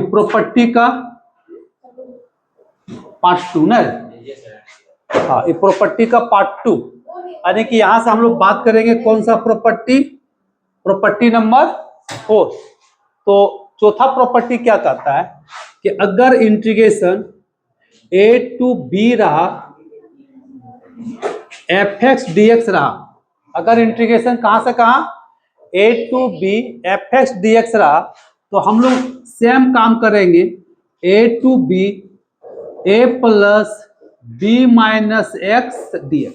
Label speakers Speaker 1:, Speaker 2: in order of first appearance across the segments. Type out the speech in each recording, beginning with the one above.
Speaker 1: Property का part 2 ना। हाँ, ये प्रॉपर्टी का पार्ट 2, यानी कि यहां से हम लोग बात करेंगे कौन सा प्रॉपर्टी, प्रॉपर्टी नंबर 4। तो चौथा प्रॉपर्टी क्या कहता है कि अगर इंटीग्रेशन a to b रहा fx dx रहा, अगर इंटीग्रेशन कहां से कहां a to b fx dx रहा, तो हम लोग सेम काम करेंगे a to b a plus b minus x dx।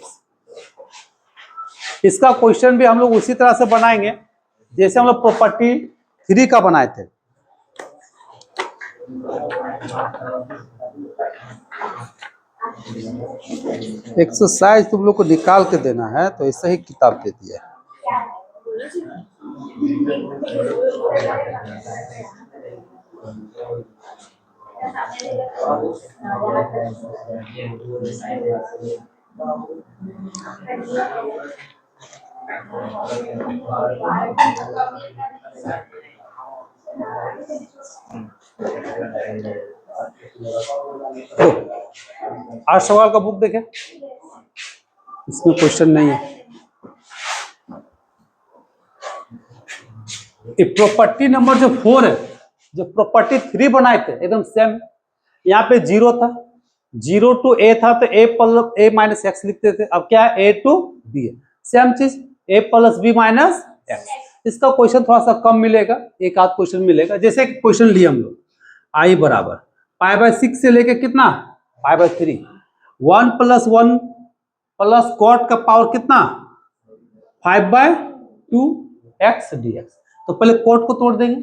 Speaker 1: इसका क्वेश्चन भी हम लोग उसी तरह से बनाएंगे जैसे हम लोग प्रॉपर्टी 3 का बनाए थे। एक्सरसाइज तुम लोग को निकाल के देना है, तो ऐसा ही किताब दे दिया है। आज सवाल का बुक देखें, इसमें क्वेश्चन नहीं है। प्रॉपर्टी नंबर जो 4 है, जो प्रॉपर्टी 3 बनाए थे एकदम सेम। यहाँ पे 0 था, 0 to a था तो a plus a minus x लिखते थे। अब क्या है, a to b है, सेम चीज a plus b minus x. इसका क्वेश्चन थोड़ा सा कम मिलेगा, एक आध क्वेश्चन मिलेगा। जैसे क्वेश्चन लिए हम लोग i बराबर π/6 से लेके कितना π/3, 1 प्लस 1 प्लस कॉट का पावर कितना 5/2 x dx। तो पहले कॉट को तोड़ देंगे,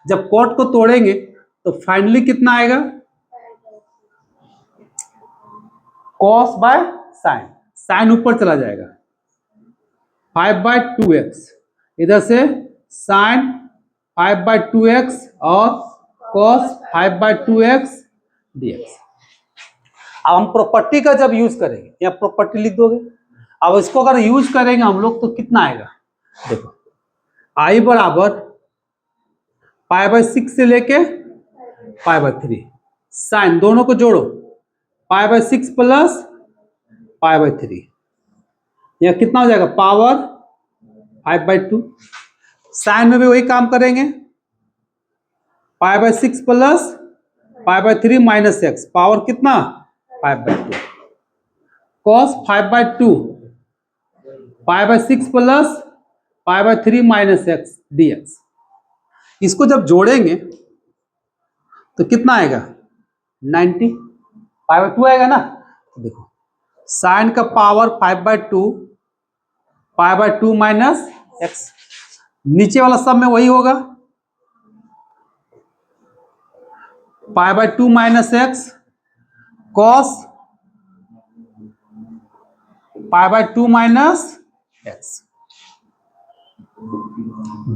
Speaker 1: जब कॉट को तोड़ेंगे तो फाइनली कितना आएगा cos बाय साइन, साइन ऊपर चला जाएगा 5/2x, इधर से साइन 5/2x और cos 5/2x dx। अब हम प्रॉपर्टी का जब यूज करेंगे, या प्रॉपर्टी लिख दोगे, अब इसको अगर यूज करेंगे हम लोग तो कितना आएगा, देखो i बराबर π/6 से लेके π/3, साइन दोनों को जोड़ो π/6 प्लस π/3, यह कितना हो जाएगा पावर 5/2। साइन में भी वही काम करेंगे, π/6 प्लस π/3 माइनस एक्स, पावर कितना 5/2, cos 5/2 π/6 plus π/3 minus x dx। इसको जब जोड़ेंगे तो कितना आएगा 90, π/2 आएगा ना। तो देखो साइन का पावर 5/2 π/2 माइनस एक्स, नीचे वाला सब में वही होगा π/2 minus x cos π/2 minus x,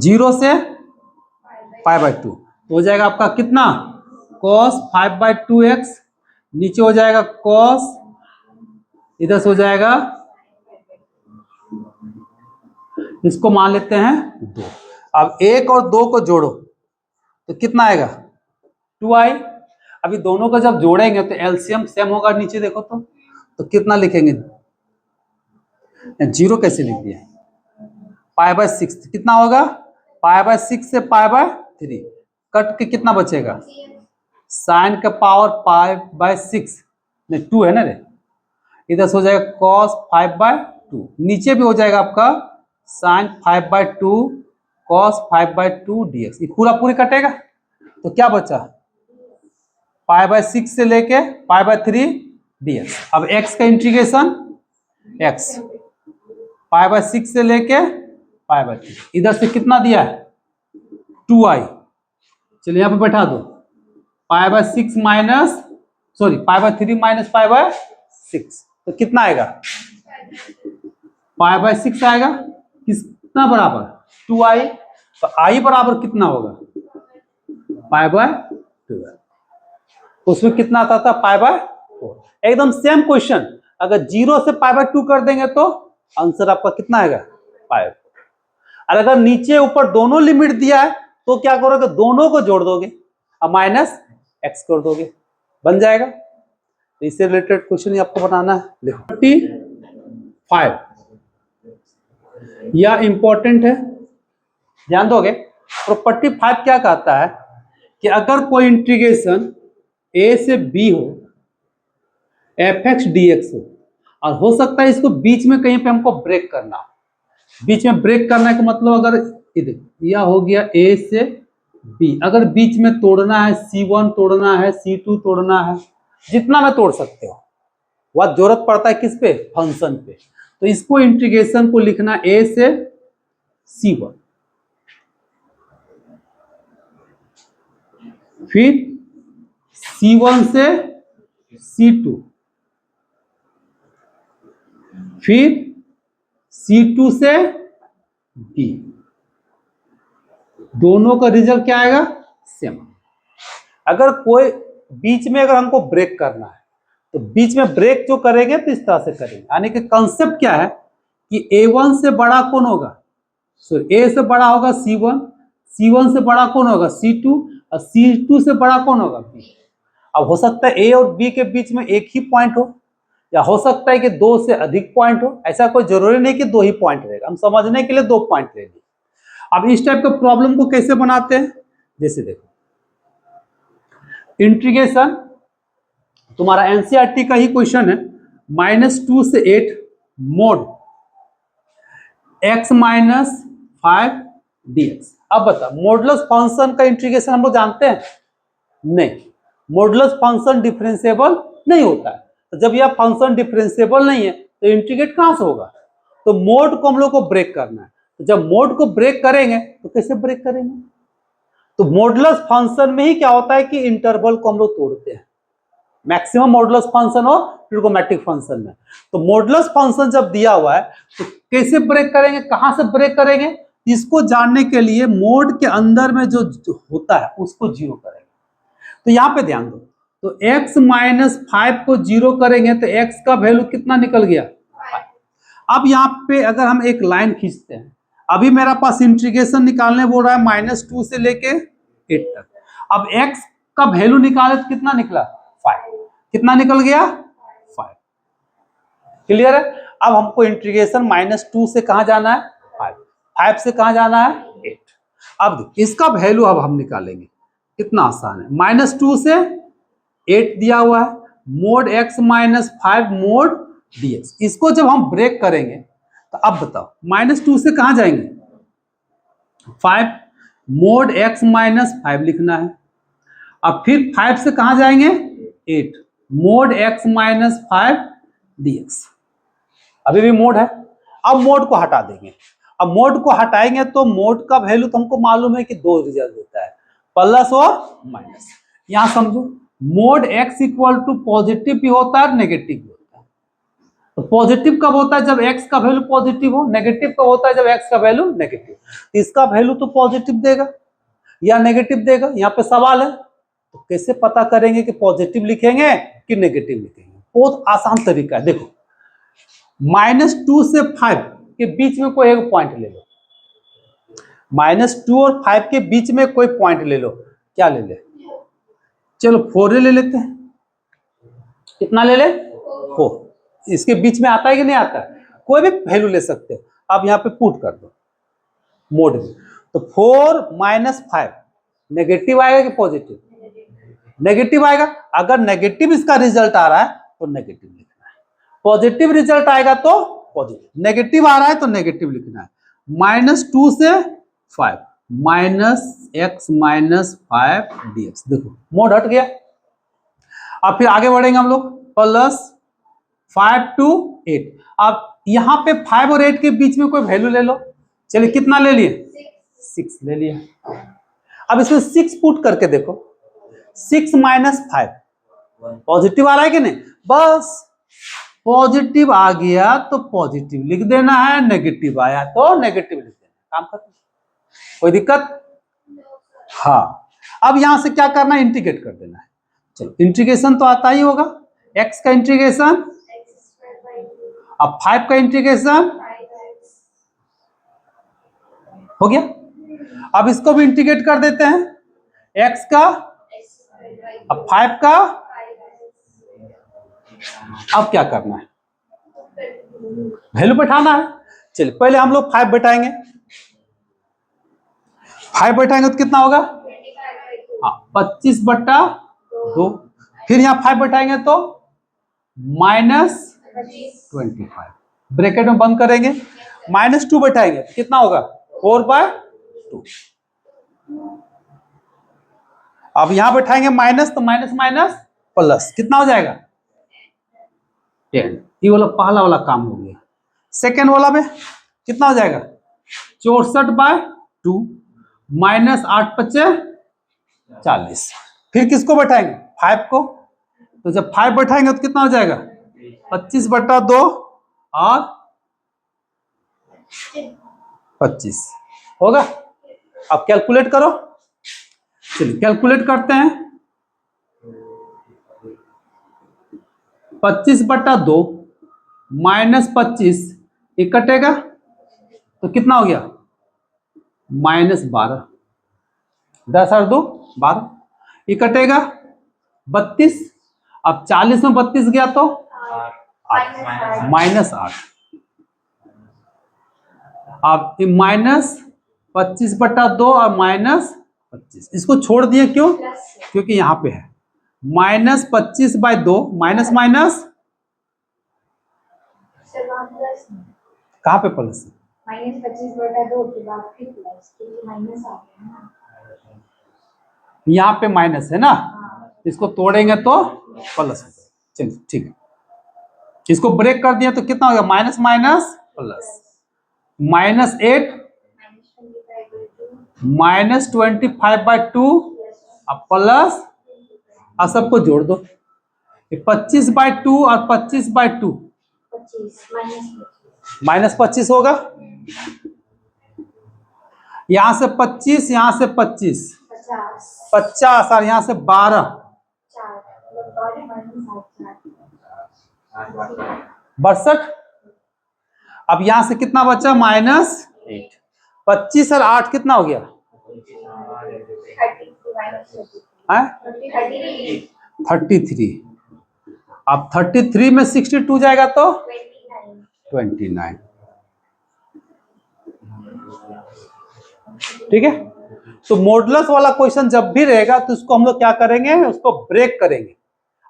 Speaker 1: 0 से π/2 हो जाएगा आपका कितना cos 5/2x, नीचे हो जाएगा cos, इधर से हो जाएगा, इसको मान लेते हैं 2। अब 1 और 2 को जोड़ो तो कितना आएगा 2i। अभी दोनों को जब जोड़ेंगे तो एलसीएम सेम होगा, नीचे देखो तो कितना लिखेंगे, 0 कैसे लिख दिया, π/6 कितना होगा π/6 से π/3, कट के कितना बचेगा साइन का पावर 5/6 नहीं 2 है ना रे, इधर से हो जाएगा cos 5/2, नीचे भी हो जाएगा आपका साइन 5/2 cos 5/2 dx। ये पूरा पूरी कटेगा तो क्या बचा π/6 से लेके π/3 dx। अब x का इंटीग्रेशन x π/6 से लेके π/3, इधर से कितना दिया है 2i, चलिए यहाँ पे बैठा दो π/6 माइनस सॉरी π/3 माइनस π/6, तो कितना आएगा π/6 आएगा, कितना बराबर 2i। तो i बराबर कितना होगा π/2, उसमें कितना आता था π/4। एकदम सेम क्वेश्चन, अगर 0 से π/2 कर देंगे तो आंसर आपका कितना आएगा 5। और अगर नीचे ऊपर दोनों लिमिट दिया है तो क्या करोगे, दोनों को जोड़ दोगे। अब माइनस एक्स कर दोगे, बन जाएगा। तो इससे रिलेटेड क्वेश्चन ही आपको बनाना है। देखो 45 यह इंपॉर्टेंट है, ध्यान दोगे। प्रॉपर्टी 5 क्या कहता है कि अगर कोई इंटीग्रेशन ए से बी हो, एफ एक्स डी एक्स हो सकता है इसको बीच में कहीं पे हमको ब्रेक करना हो। बीच में ब्रेक करना का मतलब अगर इधर यह हो गया ए से बी, अगर बीच में तोड़ना है, C1 तोड़ना है, C2 तोड़ना है, जितना में तोड़ सकते हो। वह जरूरत पड़ता है किस पे, फंक्शन पे। तो इसको इंटीग्रेशन को लिखना ए से C1, फिर C1 से C2, फिर C2 से B, दोनों का रिजल्ट क्या आएगा, सेम। अगर कोई बीच में अगर हमको ब्रेक करना है तो बीच में ब्रेक जो करेंगे तो इस तरह से करेंगे। यानी कि कंसेप्ट क्या है कि A1 से बड़ा कौन होगा, सॉरी A से बड़ा होगा C1, C1 से बड़ा कौन होगा C2, और C2 से बड़ा कौन होगा B। अब हो सकता है A और B के बीच में एक ही पॉइंट हो, या हो सकता है कि 2 से अधिक पॉइंट हो। ऐसा कोई जरूरी नहीं कि 2 ही पॉइंट रहेगा, हम समझने के लिए 2 पॉइंट लेंगे। अब इस टाइप के प्रॉब्लम को कैसे बनाते हैं, जैसे देखो इंटीग्रेशन तुम्हारा एनसीईआरटी का ही क्वेश्चन है, -2 से 8 मोड x माइनस 5 dx। अब बता, मॉडुलस फंक्शन का इंटीग्रेशन हम लोग जानते हैं? नहीं, मॉडुलस फंक्शन डिफरेंशिएबल नहीं होता है। तो जब यह फंक्शन डिफरेंशिएबल नहीं है तो इंटीग्रेट कहां से होगा। तो मोड को हम लोग को ब्रेक करना है। तो जब मोड को ब्रेक करेंगे तो कैसे ब्रेक करेंगे, तो मॉडुलस फंक्शन में ही क्या होता है कि इंटरवल को हम लोग तोड़ते हैं, मैक्सिमम मॉडुलस फंक्शन और ट्रिगोनोमेट्रिक फंक्शन में। तो मॉडुलस फंक्शन जब दिया हुआ है तो कैसे ब्रेक करेंगे, कहां से ब्रेक करेंगे, इसको जानने के लिए मोड के अंदर में जो होता है उसको 0 करेंगे। तो यहां पे ध्यान दो, तो x माइनस 5 को 0 करेंगे तो x का वैल्यू कितना निकल गया 5। अब यहाँ पे अगर हम एक लाइन खींचते हैं, अभी मेरा पास इंटीग्रेशन निकालने बोल रहा है -2 से लेके 8 तक। अब x का वैल्यू निकाले तो कितना निकला 5, कितना निकल गया 5। क्लियर है। अब हमको इंटीग्रेशन -2 से कहां जाना है 5, 5 से कहां जाना है 8। अब इसका वैल्यू अब हम निकालेंगे, कितना आसान है। -2 से 8 दिया हुआ है, mode x minus 5 mode dx। इसको जब हम ब्रेक करेंगे तो अब बताओ -2 से कहां जाएंगे 5, मोड x माइनस 5 लिखना है। अब फिर 5 से कहां जाएंगे 8, मोड x माइनस 5 dx। अभी भी मोड है। अब मोड को हटा देंगे। अब मोड को हटाएंगे तो मोड का वैल्यू तो हमको मालूम है कि 2 रिजल्ट होता है, प्लस और माइनस। यहां समझो, mod x equal to positive भी होता है, नेगेटिव भी होता है। तो पॉजिटिव कब होता है, जब x का वैल्यू पॉजिटिव हो। नेगेटिव कब होता है, जब x का वैल्यू नेगेटिव। इसका वैल्यू तो पॉजिटिव देगा या नेगेटिव देगा, यहाँ पे सवाल है। तो कैसे पता करेंगे कि पॉजिटिव लिखेंगे कि नेगेटिव लिखेंगे। बहुत आसान तरीका है। देखो -2 से 5 के बीच में कोई एक पॉइंट ले लो, -2 और 5 के बीच में कोई पॉइंट ले लो। क्या ले ले, चलो 4 ले लेते हैं। कितना ले ले 4। इसके बीच में आता है कि नहीं आता है, कोई भी वैल्यू ले सकते हो। अब यहाँ पे पुट कर दो मोड में, तो 4 माइनस 5 नेगेटिव आएगा कि पॉजिटिव, नेगेटिव आएगा। अगर नेगेटिव इसका रिजल्ट आ रहा है तो नेगेटिव लिखना है, पॉजिटिव रिजल्ट आएगा तो पॉजिटिव, नेगेटिव आ रहा है तो नेगेटिव लिखना है। -2 से 5 -x माइनस 5 dx। देखो मोड हट गया। अब फिर आगे बढ़ेंगे हम लोग, +5 to 8। अब यहां पे 5 और 8 के बीच में कोई वैल्यू ले लो। चलिए कितना ले लिए 6 ले लिया। अब इसमें 6 पुट करके देखो, 6 माइनस 5 पॉजिटिव आ रहा है कि नहीं, बस पॉजिटिव आ गया तो पॉजिटिव लिख देना है, नेगेटिव आया तो नेगेटिव लिख देना, काम खत्म। कोई दिक्कत, हाँ। अब यहां से क्या करना है, इंटीग्रेट कर देना है। चलो इंटीग्रेशन तो आता ही होगा, x का इंटीग्रेशन, अब 5 का इंटीग्रेशन हो गया। अब इसको भी इंटीग्रेट कर देते हैं, x का अब 5 का अब क्या करना है, वैल्यू बैठाना है। चलिए पहले हम लोग 5 बैठाएंगे, 5 बैठाएंगे तो कितना होगा, हाँ 25/2। फिर यहाँ 5 बैठाएंगे तो -25, ब्रैकेट में बंद करेंगे। -2 बैठाएंगे तो कितना होगा, 4/2। अब यहां बैठाएंगे माइनस, तो माइनस माइनस प्लस कितना हो जाएगा, 10। ये वाला पहला वाला काम हो गया। सेकेंड वाला में कितना हो जाएगा, 64/2 -8×5 = 40। फिर किसको बैठाएंगे, 5 को। तो जब 5 बैठाएंगे तो कितना हो जाएगा, 25/2 और 25 होगा। अब कैलकुलेट करो, चलिए कैलकुलेट करते हैं। 25/2 -25 ये कटेगा तो कितना हो गया, -12। 10 और 2 12, ये कटेगा 32। अब 40 में 32 गया तो -8। अब -25/2 और -25 इसको छोड़ दिए, क्यों, क्योंकि यहां पे है -25/2 माइनस माइनस, कहां पे प्लस है,
Speaker 2: -25/2 के बाद फिर प्लस, क्योंकि माइनस आ गया ना,
Speaker 1: यहाँ पे माइनस है ना, इसको तोड़ेंगे तो प्लस हो जाएगा। चलिए ठीक है, इसको ब्रेक कर दिया तो कितना हो गया, माइनस माइनस प्लस, -8 -25/2 अब प्लस, और सबको जोड़ दो, 25/2 और 25/2 -25 होगा। यहां से 25, यहां से 25 50 और यहां से 12 62। अब यहां से कितना बचा, -8। 25 और 8 कितना हो गया, 33। अब 33 में 62 जाएगा तो 29। ठीक है, तो मॉडुलस वाला क्वेश्चन जब भी रहेगा तो उसको हम लोग क्या करेंगे, उसको ब्रेक करेंगे।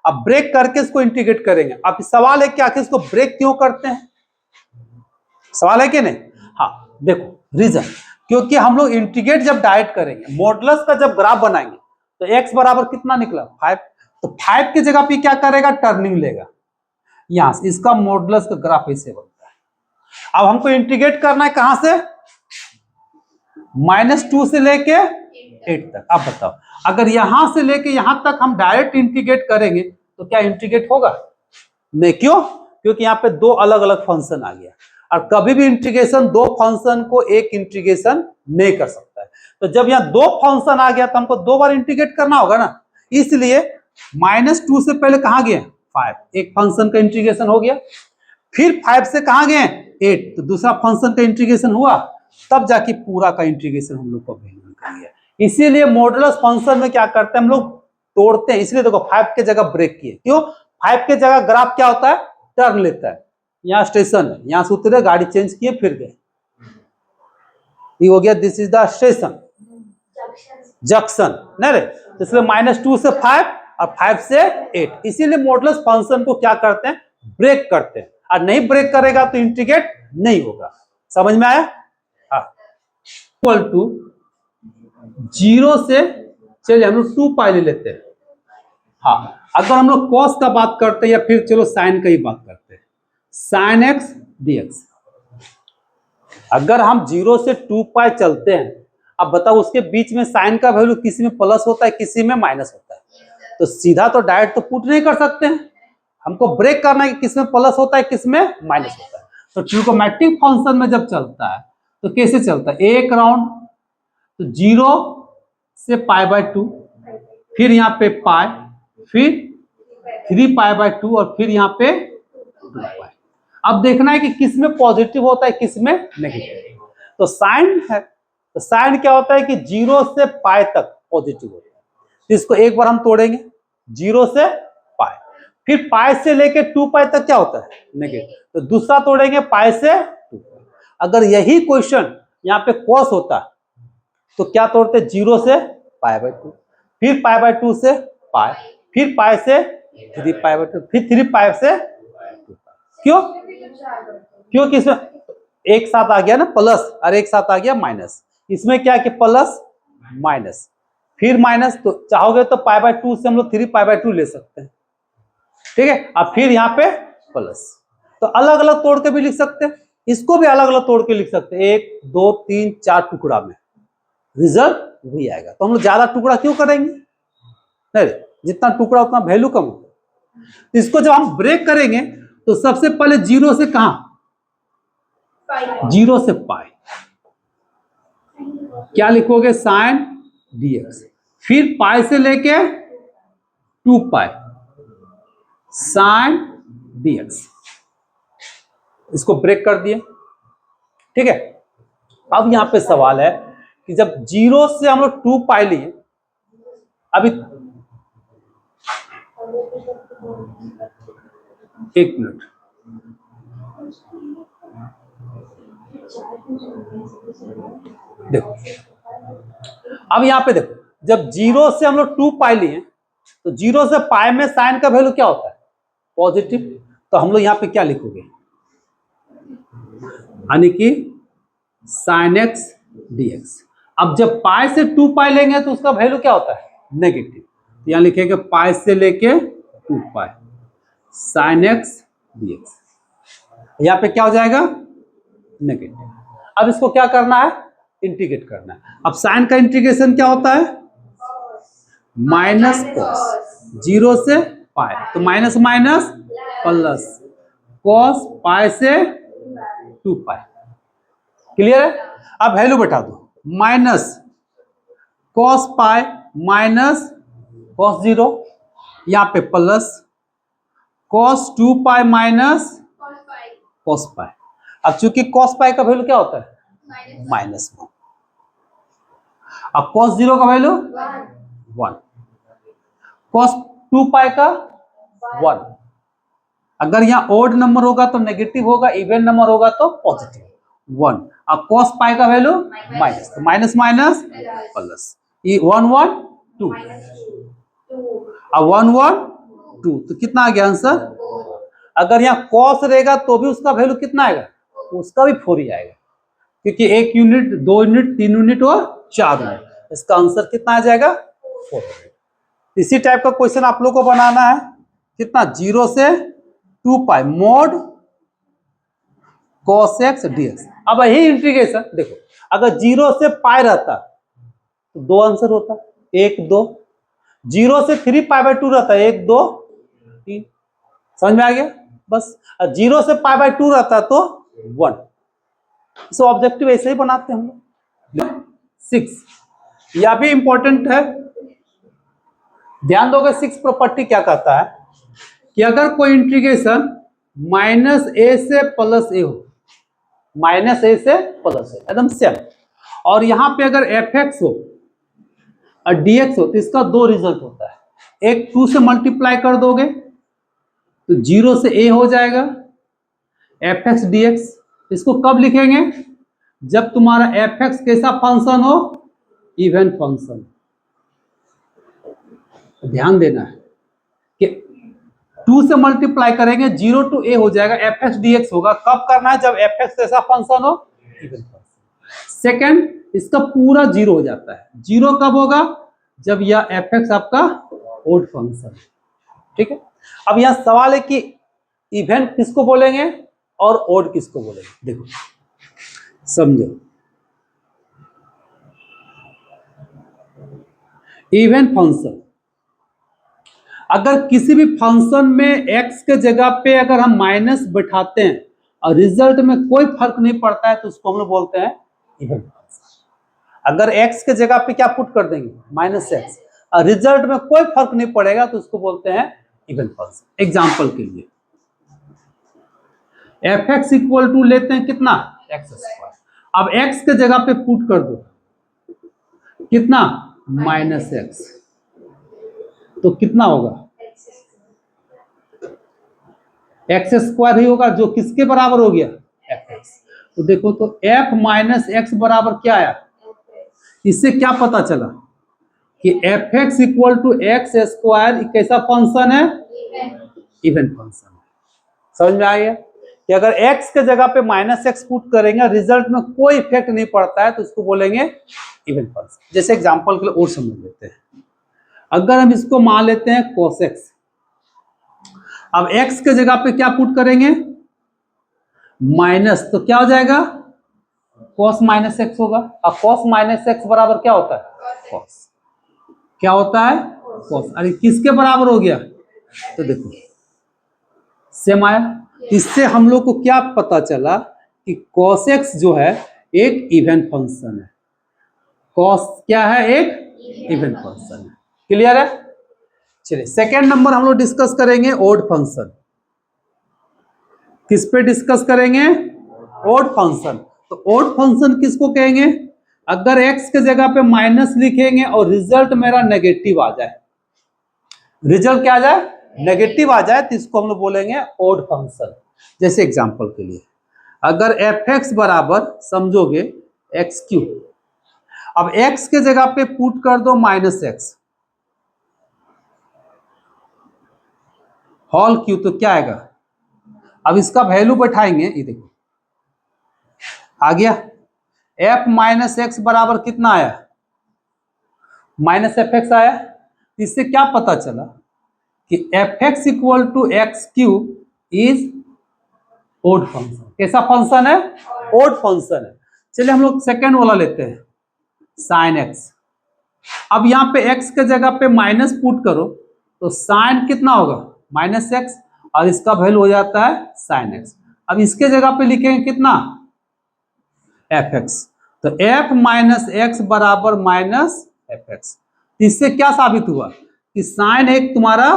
Speaker 1: अब ब्रेक करके इसको इंटीग्रेट करेंगे। अब सवाल है कि आखिर इसको ब्रेक क्यों करते हैं, सवाल है कि नहीं। हाँ देखो रीजन, क्योंकि हम लोग इंटीग्रेट जब डायरेक्ट करेंगे, मॉडुलस का जब ग्राफ बनाएंगे तो x बराबर कितना निकला, 5। तो 5 की जगह पे क्या करेगा, टर्निंग लेगा। यहां से इसका मॉडुलस का ग्राफ ऐसे बनता है। अब हमको इंटीग्रेट करना है कहां से, -2 से लेके 8 तक। अब बताओ, अगर यहां से लेके यहां तक हम डायरेक्ट इंटीग्रेट करेंगे तो क्या इंटीग्रेट होगा, नहीं। क्यों, क्योंकि यहाँ पे दो अलग अलग फंक्शन आ गया, और कभी भी इंटीग्रेशन दो फंक्शन को एक इंटीग्रेशन नहीं कर सकता है। तो जब यहाँ दो फंक्शन आ गया तो हमको 2 बार इंटीग्रेट करना होगा ना, इसलिए -2 से पहले कहां गए, 5, एक फंक्शन का इंटीग्रेशन हो गया। फिर 5 से कहां गए, 8, तो दूसरा फंक्शन का इंटीग्रेशन हुआ, तब जाके पूरा का इंटीग्रेशन हम लोग को अवेलेबल कर लिया। इसीलिए मॉडुलस फंक्शन में क्या करते हैं हम लोग, तोड़ते हैं। इसलिए देखो 5 के जगह ब्रेक किए, क्यों, 5 के जगह ग्राफ क्या होता है, टर्न लेता है। यहाँ स्टेशन है, यहां से उतरे, गाड़ी चेंज किए, फिर गए, ये हो गया, this is the station, junction नहीं रे। इसलिए -2 से 5 और 5 से 8, इसीलिए मॉडुलस फंक्शन को क्या करते हैं, ब्रेक करते हैं। और नहीं ब्रेक करेगा तो इंटीग्रेट नहीं होगा। समझ में आया, इक्वल टू 0 से, चलिए हम लोग 2π ले लेते हैं। हाँ, अगर हम लोग कॉस का बात करते हैं या फिर चलो साइन का ही बात करते हैं, sin x dx। अगर हम 0 से 2π चलते हैं, अब बताओ उसके बीच में साइन का वैल्यू किसी में प्लस होता है, किसी में माइनस होता है, तो सीधा तो डायरेक्ट तो पुट नहीं कर सकते हैं, हमको ब्रेक करना है कि किस में प्लस होता है, किस में माइनस होता है। तो ट्रिगोनोमेट्रिक फंक्शन में जब चलता है तो कैसे चलता है, एक राउंड, तो 0 से π/2, फिर यहाँ पे पाई, फिर 3π/2 और फिर यहाँ पे 2π। अब देखना है कि किस में पॉजिटिव होता है, किस में नेगेटिव। तो साइन है, तो साइन क्या होता है कि 0 से π तक पॉजिटिव होता है, तो इसको एक बार हम तोड़ेंगे 0 से पाई, फिर पाई से लेके 2 पाई तक क्या होता है नेगेटिव, तो दूसरा तोड़ेंगे पाई से 2 पाई। अगर यही क्वेश्चन यहाँ पे कॉस होता तो क्या तोड़ते 0 से पाई बाय 2, फिर पाई बाय 2 से पाई, फिर पाई से 3 पाई बाय 2, फिर 3 पाई से 2 पाई। क्यों? क्योंकि इसमें एक साथ आ गया ना प्लस और एक साथ आ गया माइनस, इसमें क्या कि प्लस माइनस फिर माइनस, तो चाहोगे तो पाई बाय 2 से हम लोग 3 पाई बाय 2 ले सकते हैं, ठीक है। अब फिर यहाँ पे प्लस, तो अलग अलग तोड़ के भी लिख सकते हैं, इसको भी अलग अलग तोड़ के लिख सकते हैं, 1 2 3 4 टुकड़ा में रिजल्ट वही आएगा। तो हम लोग ज्यादा टुकड़ा क्यों करेंगे, नहीं, जितना टुकड़ा उतना वैल्यू कम होगा। इसको जब हम ब्रेक करेंगे तो सबसे पहले 0 से कहां, 0 से पाई, क्या लिखोगे साइन dx, फिर पाई से लेके 2 पाई साइन dx, इसको ब्रेक कर दिए, ठीक है। अब यहां पे सवाल है कि जब 0 से हम लोग 2 पाई लिए, अभी एक मिनट, देखो अब यहां पे देखो, जब 0 से हम लोग 2 पाई लिए तो 0 से पाई में साइन का वैल्यू क्या होता है पॉजिटिव, तो हम लोग यहां पे क्या लिखोगे, यानी कि साइन एक्स dx। अब जब पाई से 2 पाई लेंगे तो उसका वैल्यू क्या होता है नेगेटिव, तो यहां लिखेंगे पाई से लेके 2 पाई साइन एक्स dx, यहां पे क्या हो जाएगा नेगेटिव। अब इसको क्या करना है इंटीग्रेट करना है। अब साइन का इंटीग्रेशन क्या होता है माइनस कॉस, 0 से पाई, तो minus minus plus cos pi से 2 पाई, क्लियर है। अब वैल्यू बैठा दो, minus cos pi minus cos 0, यहां पे plus cos 2 pi minus cos pi. अब चूंकि कॉस पाई का वैल्यू क्या होता है माइनस 1, अब कॉस 0 का वैल्यू 1, कॉस 2 पाई का 1, अगर यहाँ ओड नंबर होगा तो नेगेटिव होगा, इवन नंबर होगा तो पॉजिटिव 1, अब कॉस पाई का वैल्यू माइनस, तो माइनस माइनस प्लस, ये 1 1 2, अब 1 1 2, तो कितना आ गया आंसर। अगर यहाँ कॉस रहेगा तो भी उसका वैल्यू कितना आएगा, उसका भी 4 ही आएगा, क्योंकि 1 यूनिट 2 यूनिट 3 यूनिट और 4 यूनिट, इसका आंसर कितना आ जाएगा 4। इसी टाइप का क्वेश्चन आप लोग को बनाना है, कितना 0 से 2 पाई मोड cos x dx। अब यही इंटीग्रेशन देखो, अगर 0 से पाई रहता तो 2 आंसर होता, 1 2, 0 से 3 पाई बाय 2 रहता 1 2 3, समझ में आ गया बस। 0 से पाई बाय 2 रहता तो 1, सो ऑब्जेक्टिव ऐसे ही बनाते हैं हम लोग। 6 यह भी इंपॉर्टेंट है, ध्यान दोगे 6 प्रॉपर्टी क्या कहता है कि अगर कोई इंटीग्रेशन माइनस ए से प्लस ए हो, माइनस ए से प्लस ए एकदम सेम, और यहां पे अगर एफ एक्स हो और डी एक्स हो तो इसका 2 रिजल्ट होता है, एक 2 से मल्टीप्लाई कर दोगे तो 0 से ए हो जाएगा एफ एक्स डी एक्स। इसको कब लिखेंगे जब तुम्हारा एफ एक्स कैसा फंक्शन हो इवन फंक्शन। ध्यान देना है कि 2 से मल्टीप्लाई करेंगे 0 to a हो जाएगा, एफ एक्स डी एक्स होगा, कब करना है जब एफ एक्स कैसा फंक्शन हो इवन फंक्शन। सेकेंड, इसका पूरा 0 हो जाता है, 0 कब होगा जब यह एफ एक्स आपका ओड फंक्शन, ठीक है। अब यह सवाल है कि इवेंट किसको बोलेंगे और ओड किसको बोलेंगे, देखो समझो। इवेंट फंक्शन, अगर किसी भी फंक्शन में x के जगह पे अगर हम माइनस बैठाते हैं और रिजल्ट में कोई फर्क नहीं पड़ता है तो उसको हम लोग बोलते हैं इवेंट फंक्शन। अगर x के जगह पे क्या पुट कर देंगे माइनस एक्स और रिजल्ट में कोई फर्क नहीं पड़ेगा तो उसको बोलते हैं इवेंट फंक्शन। एग्जाम्पल के लिए एफ एक्स इक्वल टू लेते हैं कितना एक्स स्क्वायर, अब x के जगह पे पुट कर दो कितना माइनस एक्स, तो कितना होगा? एक्स स्क्वायर ही होगा, जो किसके बराबर हो गया? F x. तो देखो, तो एफ माइनस एक्स बराबर क्या आया? इससे क्या पता चला कि f x equal to x square कैसा फंक्शन है? इवन फंक्शन है। समझ में आ गया कि अगर x के जगह पे माइनस एक्स पुट करेंगे, रिजल्ट में कोई इफेक्ट नहीं पड़ता है, तो इसको बोलेंगे इवन फंक्शन। जैसे एग्जांपल के लिए और समझ लेते हैं, अगर हम इसको मान लेते हैं cos x, अब x के जगह पे क्या पुट करेंगे? माइनस, तो क्या हो जाएगा? cos माइनस एक्स होगा। अब cos माइनस एक्स बराबर क्या होता है? cos। क्या होता है? cos। अरे किसके बराबर हो गया? तो देखो सेम आया। इससे हम लोग को क्या पता चला कि cos x जो है एक इवन फंक्शन है। cos क्या है? एक इवन फंक्शन है। क्लियर है? चलिए सेकेंड नंबर हम लोग डिस्कस करेंगे ओड फंक्शन। किस पे डिस्कस करेंगे? Odd function. तो ओड फंक्शन किसको कहेंगे? अगर x के जगह पे माइनस लिखेंगे और रिजल्ट मेरा नेगेटिव आ जाए, रिजल्ट क्या आ जाए? नेगेटिव आ जाए, तो इसको हम लोग बोलेंगे ओड फंक्शन। जैसे एग्जांपल के लिए, अगर एफ एक्स बराबर समझोगे एक्स क्यू, अब x के जगह पे पुट कर दो माइनस एक्स होल क्यू, तो क्या आएगा? अब इसका वैल्यू बैठाएंगे, ये देखो आ गया एफ माइनस एक्स बराबर कितना आया? माइनस एफ एक्स आया। इससे क्या पता चला कि f x equal to x cube is odd function. कैसा फंक्शन है? ओड फंक्शन है। चलिए हम लोग सेकेंड वाला लेते हैं, साइन एक्स। अब यहां पे x के जगह पे माइनस पुट करो, तो साइन कितना होगा? माइनस एक्स, और इसका वैल्यू हो जाता है साइन एक्स। अब इसके जगह पे लिखेंगे कितना? F x. तो एफ माइनस एक्स बराबर माइनस एफ एक्स। इससे क्या साबित हुआ कि साइन एक तुम्हारा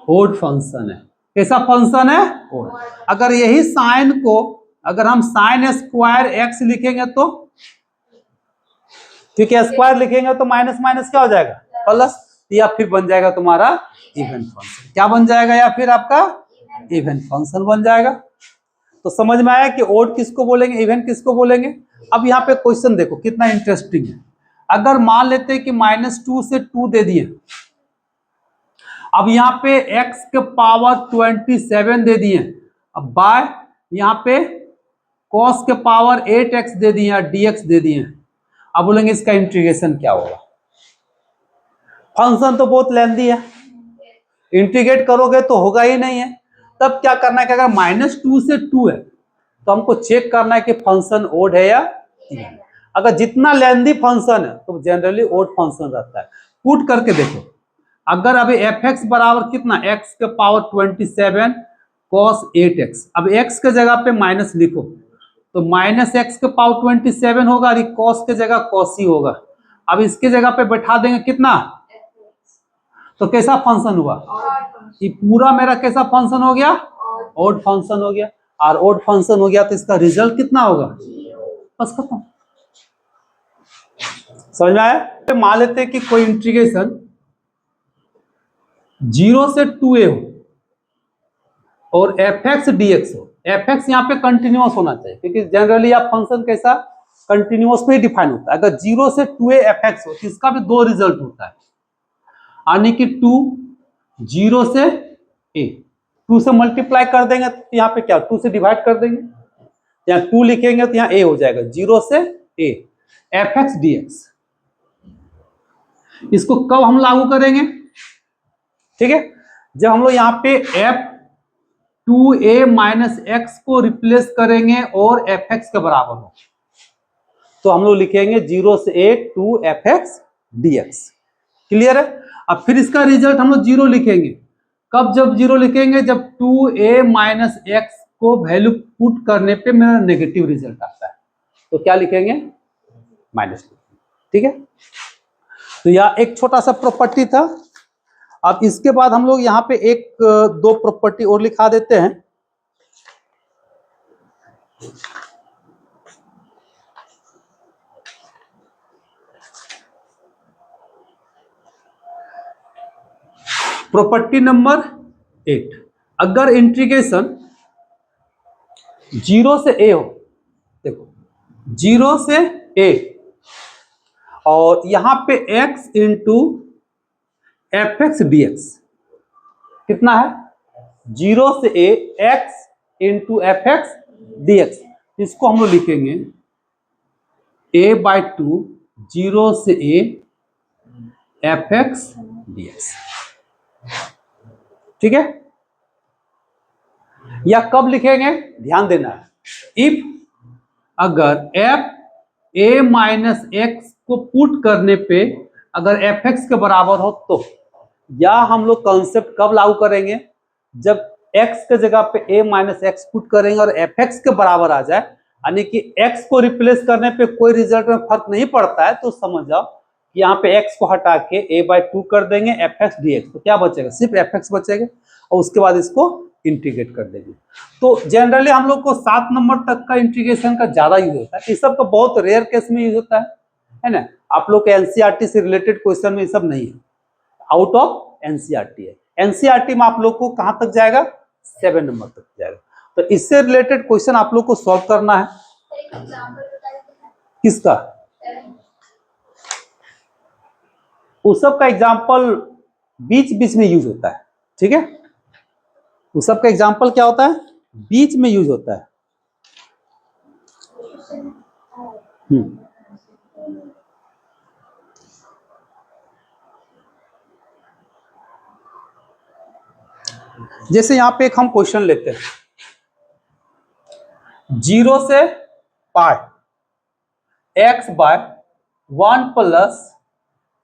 Speaker 1: ओड फंक्शन है। कैसा फंक्शन है? ओड। अगर यही साइन को अगर हम साइन स्क्वायर एक्स लिखेंगे, तो क्योंकि स्क्वायर लिखेंगे तो माइनस माइनस क्या हो जाएगा? प्लस। या फिर बन जाएगा तुम्हारा इवन फंक्शन। क्या बन जाएगा? या फिर आपका इवन फंक्शन बन जाएगा। तो समझ में आया कि ओड किसको बोलेंगे, इवन किसको बोलेंगे। अब यहाँ पे क्वेश्चन देखो कितना इंटरेस्टिंग है। अगर मान लेते हैं कि -2 से 2 दे दिए, अब यहाँ पे x के पावर 27 दे दिए, अब बाय यहाँ पे cos के पावर 8x दे दिए, dx दे दिए। अब बोलेंगे इसका इंटीग्रेशन क्या होगा? फंक्शन तो बहुत लेंथी है, इंटीग्रेट करोगे तो होगा ही नहीं है। तब क्या करना है कि अगर -2 से 2 है, तो हमको चेक करना है कि फंक्शन ओड है या इवन। अगर जितना लेंथी फंक्शन है तो जनरली ओड फंक्शन रहता है। पुट करके देखो, अगर अभी एफ एक्स बराबर कितना? x के पावर 27 cos 8x। अब x के जगह पे माइनस लिखो, तो माइनस एक्स के पावर 27 होगा, और cos के जगह cos ही होगा। अब इसके जगह पे बैठा देंगे कितना? तो कैसा फंक्शन हुआ? ये पूरा मेरा कैसा फंक्शन हो गया? ओड फंक्शन हो गया। और ओड फंक्शन हो गया तो इसका रिजल्ट कितना होगा? बस खत्म। समझ में आया? तो मान लेते हैं कि कोई इंटीग्रेशन 0 से 2a हो और एफ एक्स डी एक्स हो। एफ एक्स यहाँ पे कंटिन्यूअस होना चाहिए, क्योंकि जनरली आप फंक्शन कैसा कंटिन्यूअस पे डिफाइन होता है। अगर 0 से 2a एफ एक्स हो तो इसका भी दो रिजल्ट होता है, यानी कि 2 0 से a, 2 से मल्टीप्लाई कर देंगे तो यहाँ पे क्या 2 से डिवाइड कर देंगे, यहाँ 2 लिखेंगे तो यहाँ a हो जाएगा, 0 से a f x d x. इसको कब हम लागू करेंगे? ठीक है, जब हम लोग यहाँ पे एफ 2a माइनस एक्स को रिप्लेस करेंगे और एफ एक्स के बराबर हो, तो हम लोग लिखेंगे 0 से a 2 F x d x. Clear है? अब फिर इसका रिजल्ट हम लोग 0 लिखेंगे। कब जब 0 लिखेंगे? जब 2a माइनस एक्स को वैल्यू पुट करने पे मेरा नेगेटिव रिजल्ट आता है, तो क्या लिखेंगे? माइनस लिखेंगे। ठीक है, तो यह एक छोटा सा प्रॉपर्टी था। अब इसके बाद हम लोग यहाँ पे एक दो प्रॉपर्टी और लिखा देते हैं। प्रॉपर्टी नंबर 8, अगर इंटीग्रेशन 0 से a हो, देखो 0 से a और यहां पे x into F x d x कितना है, 0 से a x into F x d x, इसको हम लोग लिखेंगे a/2 0 से a f x d x. ठीक है, या कब लिखेंगे, ध्यान देना है, इफ अगर एफ ए माइनस एक्स को पुट करने पे अगर एफ एक्स के बराबर हो तो, या हम लोग कॉन्सेप्ट कब लागू करेंगे, जब x के जगह पे a माइनस एक्स पुट करेंगे और एफ एक्स के बराबर आ जाए, यानी कि x को रिप्लेस करने पे कोई रिजल्ट में फर्क नहीं पड़ता है, तो समझ जाओ कि यहाँ पे x को हटा के a/2 कर देंगे एफ एक्स डी एक्स, तो क्या बचेगा, सिर्फ एफ एक्स बचेगा और उसके बाद इसको इंटीग्रेट कर देंगे। तो जनरली हम लोग को 7 नंबर तक का इंटीग्रेशन का ज्यादा यूज होता है, इस सब का बहुत रेयर केस में यूज होता है ना। आप लोग के एनसीईआरटी से रिलेटेड क्वेश्चन में ये सब नहीं है, आउट ऑफ एनसीईआरटी है। एनसीईआरटी में आप लोग को कहां तक जाएगा, 7 नंबर तक जाएगा। तो इससे रिलेटेड क्वेश्चन आप लोग को सॉल्व करना है। किसका, उस सब का एग्जाम्पल बीच बीच में यूज होता है। ठीक है, उस सब का एग्जाम्पल क्या होता है, बीच में यूज होता है। जैसे यहां पे एक हम क्वेश्चन लेते हैं, 0 से pi x by 1 plus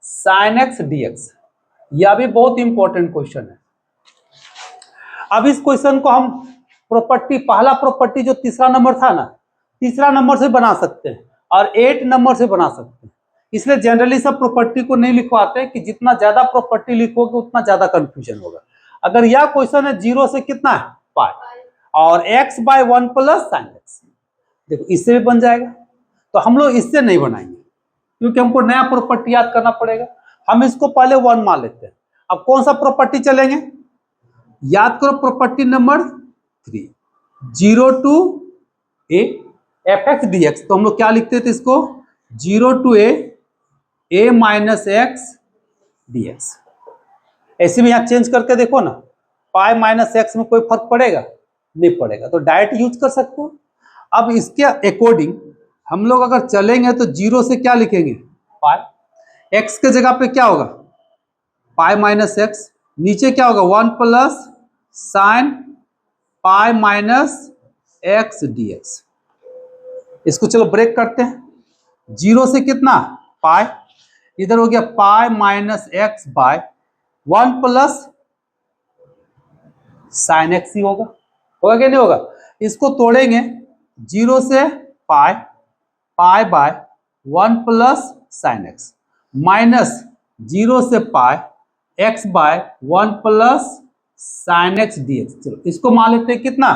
Speaker 1: sine x dx, यह भी बहुत इंपॉर्टेंट क्वेश्चन है। अब इस क्वेश्चन को हम प्रॉपर्टी, पहला प्रॉपर्टी जो तीसरा नंबर था ना, तीसरा नंबर से बना सकते हैं और 8 नंबर से बना सकते हैं। इसलिए जनरली सब प्रॉपर्टी को नहीं लिखवाते कि जितना ज्यादा प्रॉपर्टी लिखोगे उतना ज्यादा कंफ्यूजन होगा। अगर यह क्वेश्चन है 0 से कितना है पाई और x by 1 plus sine x, देखो इससे भी बन जाएगा। तो हम लोग इससे नहीं बनाएंगे क्योंकि हमको नया प्रॉपर्टी याद करना पड़ेगा। हम इसको पहले 1 मान लेते हैं। अब कौन सा प्रॉपर्टी चलेंगे, याद करो property number 3, 0 to a f x d x. तो हम लोग क्या लिखते थे इसको, 0 to a minus x d x. ऐसे में यहां चेंज करके देखो ना, पाई माइनस एक्स में कोई फर्क पड़ेगा, नहीं पड़ेगा, तो डायरेक्ट यूज कर सकते हो। अब इसके अकॉर्डिंग हम लोग अगर चलेंगे तो 0 से क्या लिखेंगे पाई, एक्स के जगह पे क्या होगा पाई माइनस एक्स, नीचे क्या होगा 1 plus sine pi minus x d x. इसको चलो ब्रेक करते हैं, 0 से कितना पाई, इधर हो गया pi minus x by 1 plus sine x ही होगा कि नहीं होगा। इसको तोड़ेंगे, 0 से pi, pi by 1 plus sine x minus 0 से pi x by 1 plus sine x d x. चलो इसको मान लेते हैं कितना,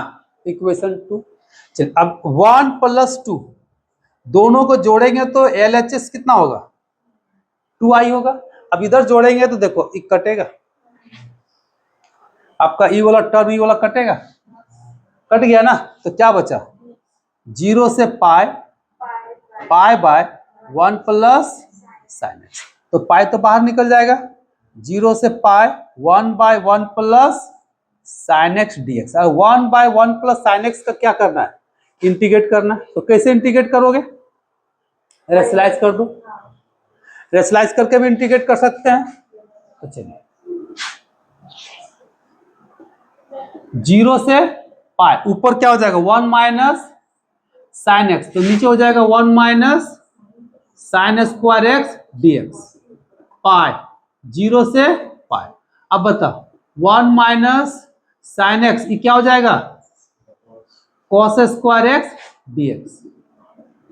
Speaker 1: इक्वेशन 2। चलो अब 1 प्लस 2 दोनों को जोड़ेंगे तो LHS कितना होगा 2i होगा। अब इधर जोड़ेंगे तो देखो एक कटेगा, आपका ई वाला टर्म ई वाला कटेगा, कट गया ना, तो क्या बचा 0 से pi, pi by 1 plus sine x, तो पाई तो बाहर निकल जाएगा, 0 से पाई 1 बाय 1 plus sine x d x. 1 बाय 1 प्लस साइन एक्स का क्या करना है, इंटीग्रेट करना है। तो कैसे इंटीग्रेट करोगे, रेशनलाइज कर दो, रेशनलाइज करके भी इंटीग्रेट कर सकते हैं। तो चलिए 0 से पाई, ऊपर क्या हो जाएगा 1 माइनस साइन एक्स, तो नीचे हो जाएगा 1 minus sine square x dx pi 0 से पाई। अब बताओ 1 माइनस साइन एक्स, ये क्या हो जाएगा कॉस स्क्वायर एक्स डीएक्स,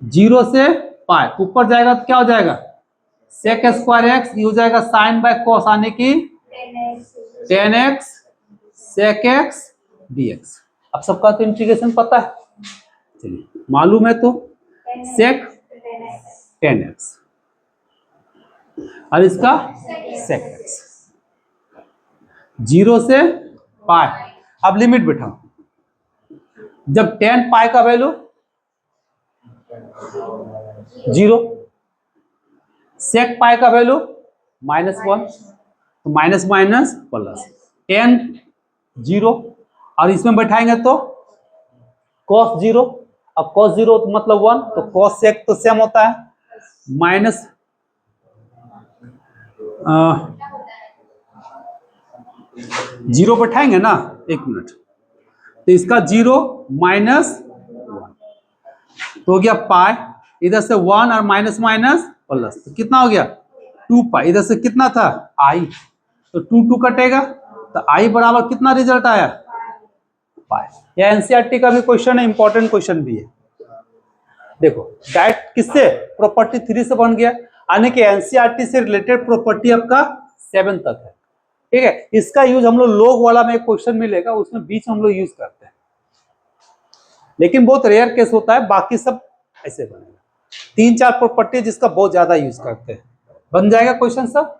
Speaker 1: 0 से पाई, ऊपर जाएगा तो क्या हो जाएगा सेक स्क्वायर एक्स, ये हो जाएगा साइन बाय कॉस आने की 10x सेक एक्स डीएक्स। अब सबका तो इंटीग्रेशन पता है, चलिए मालूम है तो सेक 10x और इसका सेक एक्स। 0 से पाई। अब लिमिट बिठाओ, जब 10 पाई का वैल्यू 0, सेक पाई का वैल्यू -1, तो माइनस माइनस प्लस 10 0, और इसमें बैठाएंगे तो cos 0, अब cos 0 मतलब 1, तो cos सेक तो सेम होता है, माइनस 0 बैठाएंगे ना, 1 मिनट, तो इसका 0 -1, तो हो गया पाई, इधर से 1 और माइनस माइनस प्लस, तो कितना हो गया 2 पाई, इधर से कितना था आई, तो 2 2 कटेगा, तो आई बराबर कितना रिजल्ट आया पाई। यह एनसीईआरटी का भी क्वेश्चन है, इंपॉर्टेंट क्वेश्चन भी है। देखो डायरेक्ट किससे, प्रॉपर्टी 3 से बन गया, यानी कि एनसीईआरटी से रिलेटेड प्रॉपर्टी आपका 7 तक है, ठीक है। इसका यूज हम लोग लोग वाला में एक क्वेश्चन मिलेगा, उसमें बीच में हम लोग यूज करते हैं, लेकिन बहुत रेयर केस होता है, बाकी सब ऐसे बनेगा। 3 4 प्रॉपर्टी जिसका बहुत ज्यादा यूज करते हैं, बन जाएगा क्वेश्चन सब।